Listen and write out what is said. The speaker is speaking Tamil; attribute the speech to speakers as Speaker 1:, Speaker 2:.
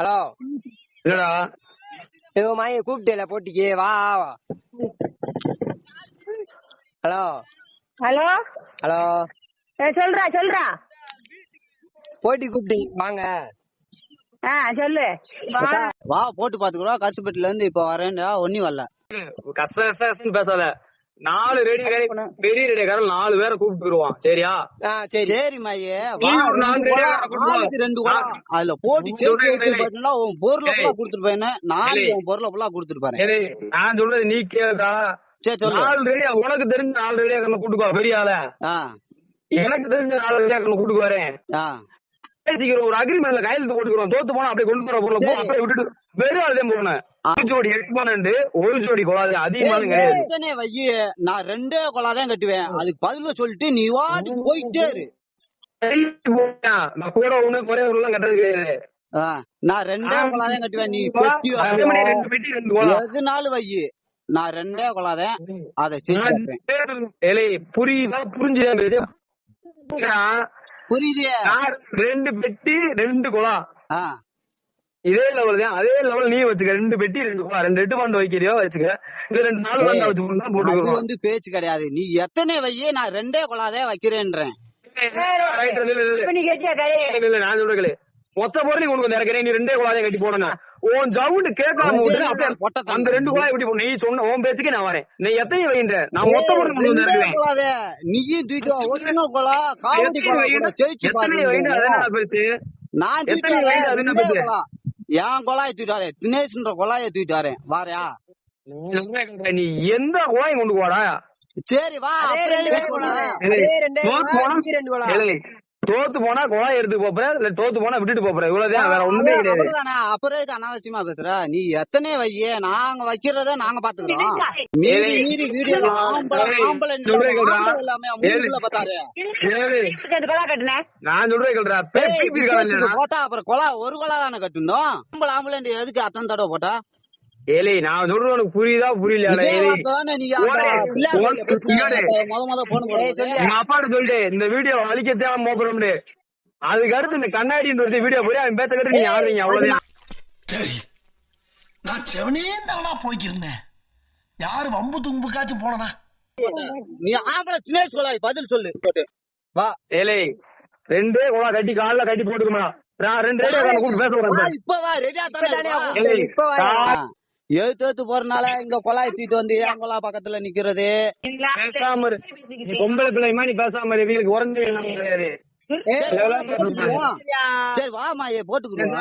Speaker 1: ஹலோ
Speaker 2: இல்லடா
Speaker 1: ஏதோ மாய கூப்பிட்டேல போட்டிக்கு வா. ஹலோ
Speaker 3: ஹலோ
Speaker 1: ஹலோ
Speaker 3: சொல்றா
Speaker 1: போட்டி கூப்பிட்டீங்க வாங்க.
Speaker 3: சொல்லு.
Speaker 4: வா போட்டு பாத்துக்கிறோம். கசுப்பட்டில இருந்து இப்ப வரேன்டா ஒன்னும் வரல.
Speaker 2: கஷ்டம் பேசாத. 4 பெரிய ரேடியோக்காரன் 4 பேரை கூப்பிட்டுருவான். சரியா?
Speaker 4: சரி மையே
Speaker 2: நீ ஒரு 4 ரேடியோக்காரரை கூப்பிட்டு
Speaker 4: ஆளுக்கு 2 குடம் அதுல போட்டி ஜெயிச்சு பாத்தீங்கன்னா உன் பொருளை ஃபுல்லா கொடுத்துட்டு போயினே. நானும் உன் பொருளை ஃபுல்லா கொடுத்துட்டு போறேன்.
Speaker 2: நான் சொல்றது நீ கேட்டா.
Speaker 4: சரி சொல்லு.
Speaker 2: 4 ரேடியோ உனக்கு தெரிஞ்ச 4 ரேடியோக்காரனை கூட்டுக்கோ. பெரிய ஆள எனக்கு தெரிஞ்ச 4 ரேடியோக்காரனை கூட்டுக்கு வரேன். பேசிக்கிறோம். ஒரு அக்ரிமெண்ட்ல கையெழுத்து போட்டுக்கிறோம். தோத்து போனா அப்படியே கொண்டு போற பொருளை அப்படியே விட்டுட்டு வெறும் ஆளுதான் போனேன். ஒரு ஜோடி 8 பன்னெண்டு, ஒரு ஜோடி கொலாது அதிகமான கிடையாது.
Speaker 4: வையி நான் 2 கொலாதான் கட்டுவேன். அதுக்கு பதில சொல்லிட்டு நீ வாட்டுக்கு போயிட்டே இரு.
Speaker 2: நான் கூட ஒண்ணு குறைய எல்லாம் கட்டுறது கிடையாது.
Speaker 4: நான் 2 கொலாதான் கட்டுவேன். நீ எதுனாலும் வையி நான் 2 கொலாதான் அதை
Speaker 2: புரியுதா? புரிஞ்சுதா?
Speaker 4: புரியுது.
Speaker 2: 2 பெட்டி 2 குழா இதே லெவல் தான். அதே லெவல் நீ வச்சுக்க. 2 பெட்டி 2 குழா 2 8 பன்னெண்டு வைக்கிறியோ வச்சுக்க. இது 2 4 பன்னெண்டு வச்சு போட்டு
Speaker 4: வந்து பேச்சு கிடையாது. நீ எத்தனை வையே நான் 2 கொலாதே வைக்கிறேன்றேன்.
Speaker 2: நான் சொல்றேன் மொத்த பொருள் நீ கொண்டு வந்து இறக்கிறேன். நீ 2 குழாதையும் கட்டி போடணும். உன் ஜவுண்டு கேட்காம அந்த 2 குழாய் எப்படி போடணும்? நீ சொன்ன உன் பேச்சுக்கு நான் வரேன். நீ எத்தனை வைன்ற நான் மொத்த பொருள் கொண்டு வந்து இறக்கிறேன்.
Speaker 4: நீயும் தூக்கிட்டு ஒரிஜினல் கொலா காமெடி கொலா ஜெயிச்சு
Speaker 2: பேச்சு.
Speaker 4: நான் தூக்கிட்டு என் கொலாயை தூக்கிட்டு வரேன். தினேஷ்ன்ற கொலாயை தூக்கிட்டு வரேன். வாரியா?
Speaker 2: நீ எந்த குழாயும் கொண்டு போடா.
Speaker 4: சரி வா.
Speaker 2: தோத்து போனா குழாய் எடுத்து போற, இல்ல தோத்து போனா விட்டுட்டு போற. இவ்வளவுதான், வேற ஒண்ணுமே கிடையாது.
Speaker 4: அப்புறம் அனாவசியமா பேசுற. நீ எத்தனை வையே நாங்க வைக்கிறத நாங்க பாத்துக்கிறோம். மீறி மீறி வீடியோ
Speaker 2: நான் சொல்றேன்
Speaker 4: போட்டா அப்புறம் கொலா ஒரு கொலா தானே கட்டணும். ஆம்பளை எதுக்கு அத்தனை தடவை போட்டா?
Speaker 2: ஏலே நான் சொல்றது உனக்கு புரியுதா புரியல? அப்பாட்ட சொல்லிட்டு இந்த வீடியோ அழிக்கத்தே மோப்பறோம்னு. அதுக்கு அடுத்து இந்த கண்ணாடின்ற வீடியோ போய் அவன் பேச்ச கட்டு நீங்க ஆடுறீங்க. அவ்வளவுதான்.
Speaker 5: சரி நான் செவனே தானா போய்க்கிருந்தேன். யாரு வம்பு தும்புக்காச்சும் போனா
Speaker 4: நீ ஆம்பளை தினேஷ் கொலாய் பதில் சொல்லு. வா
Speaker 2: ஏலே 2 குழா கட்டி கால கட்டி போட்டுக்குமா. நான் 2 ரேடியோ கூப்பிட்டு பேசுறேன்.
Speaker 4: இப்பவா ரெடியா தானே எழுத்து போறனால இங்க கொலாய் தூக்கிட்டு வந்து என் கொலா பக்கத்துல நிக்கிறது.
Speaker 2: பேசாம பொம்பளை பிள்ளைமா நீ பேசாம வீட்டுக்கு உறஞ்சு கிடையாது.
Speaker 4: சரி வாமா போட்டுக்கிறோம்.